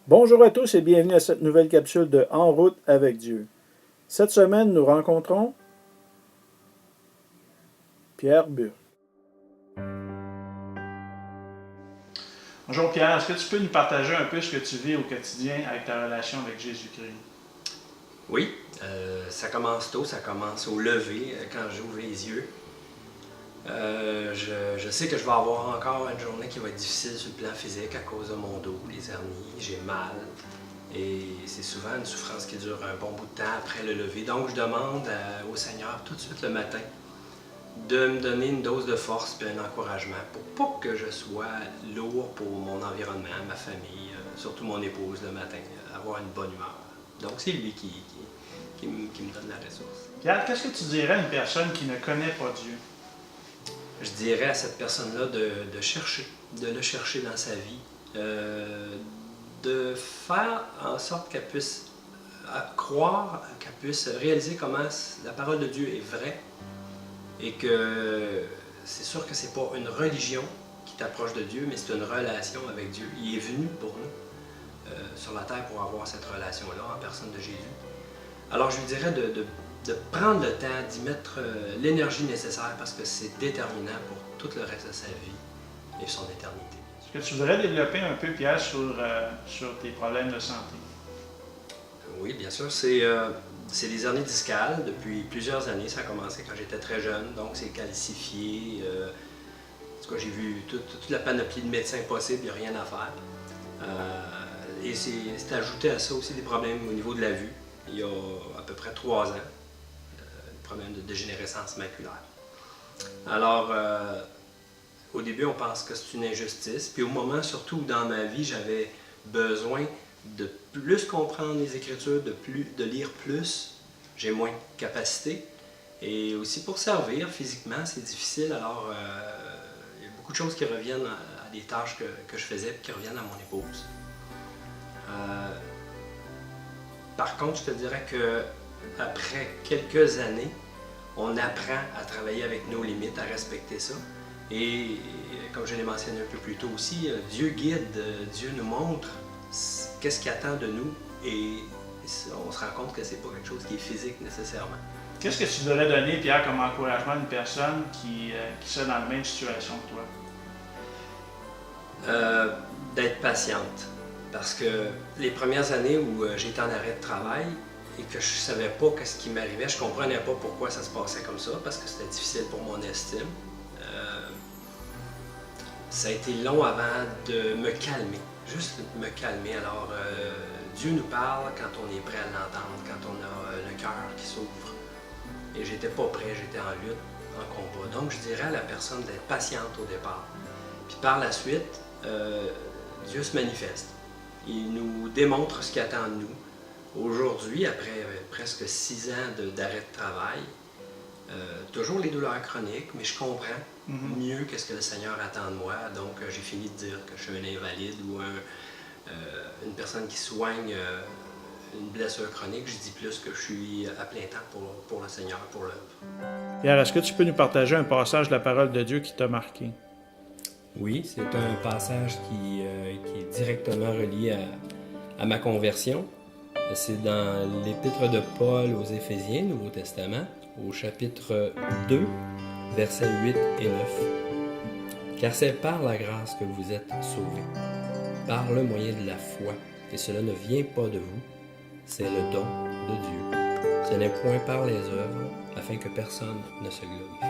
Bonjour à tous et bienvenue à cette nouvelle capsule de En route avec Dieu. Cette semaine, nous rencontrons Pierre Burke. Bonjour Pierre, est-ce que tu peux nous partager un peu ce que tu vis au quotidien avec ta relation avec Jésus-Christ? Oui, ça commence tôt, ça commence au lever, quand j'ouvre les yeux. Je sais que je vais avoir encore une journée qui va être difficile sur le plan physique à cause de mon dos, les hernies, j'ai mal. Et c'est souvent une souffrance qui dure un bon bout de temps après le lever. Donc je demande au Seigneur tout de suite le matin de me donner une dose de force et un encouragement pour pas que je sois lourd pour mon environnement, ma famille, surtout mon épouse le matin, avoir une bonne humeur. Donc c'est lui qui me donne la ressource. Pierre, qu'est-ce que tu dirais à une personne qui ne connaît pas Dieu? Je dirais à cette personne-là de chercher, de le chercher dans sa vie, de faire en sorte qu'elle puisse croire, qu'elle puisse réaliser comment la parole de Dieu est vraie et que c'est sûr que c'est pas une religion qui t'approche de Dieu, mais c'est une relation avec Dieu. Il est venu pour nous sur la terre pour avoir cette relation-là en personne de Jésus. Alors je lui dirais de prendre le temps, d'y mettre l'énergie nécessaire parce que c'est déterminant pour tout le reste de sa vie et son éternité. Est-ce que tu voudrais développer un peu, Pierre, sur tes problèmes de santé? Oui, bien sûr, c'est des hernies discales depuis plusieurs années. Ça a commencé quand j'étais très jeune, donc c'est calcifié. En tout cas, j'ai vu toute la panoplie de médecins possibles, il n'y a rien à faire. Et c'est ajouté à ça aussi des problèmes au niveau de la vue. Il y a à peu près 3 ans, des problèmes de dégénérescence maculaire. Alors, au début, on pense que c'est une injustice. Puis au moment, surtout où dans ma vie, j'avais besoin de plus comprendre les Écritures, de lire plus, j'ai moins de capacité. Et aussi pour servir physiquement, c'est difficile. Alors, il y a beaucoup de choses qui reviennent à des tâches que je faisais et qui reviennent à mon épouse. Par contre, je te dirais que après quelques années, on apprend à travailler avec nos limites, à respecter ça. Et comme je l'ai mentionné un peu plus tôt aussi, Dieu guide, Dieu nous montre qu'est-ce qu'il attend de nous et on se rend compte que c'est pas quelque chose qui est physique nécessairement. Qu'est-ce que tu voudrais donner, Pierre, comme encouragement à une personne qui soit dans la même situation que toi? D'être patiente. Parce que les premières années où j'étais en arrêt de travail et que je savais pas ce qui m'arrivait, je comprenais pas pourquoi ça se passait comme ça, parce que c'était difficile pour mon estime. Ça a été long avant de me calmer, juste me calmer. Alors, Dieu nous parle quand on est prêt à l'entendre, quand on a le cœur qui s'ouvre. Et j'étais pas prêt, j'étais en lutte, en combat. Donc, je dirais à la personne d'être patiente au départ. Puis par la suite, Dieu se manifeste. Il nous démontre ce qu'il attend de nous. Aujourd'hui, après presque 6 ans d'arrêt de travail, toujours les douleurs chroniques, mais je comprends mieux qu'est-ce que le Seigneur attend de moi. Donc, j'ai fini de dire que je suis un invalide ou une personne qui soigne une blessure chronique. Je dis plus que je suis à plein temps pour le Seigneur, pour l'œuvre. Pierre, est-ce que tu peux nous partager un passage de la parole de Dieu qui t'a marqué? Oui, c'est un passage qui est directement relié à ma conversion. C'est dans l'épître de Paul aux Éphésiens, Nouveau Testament, au chapitre 2, versets 8 et 9. Car c'est par la grâce que vous êtes sauvés, par le moyen de la foi, et cela ne vient pas de vous, c'est le don de Dieu. Ce n'est point par les œuvres, afin que personne ne se glorifie.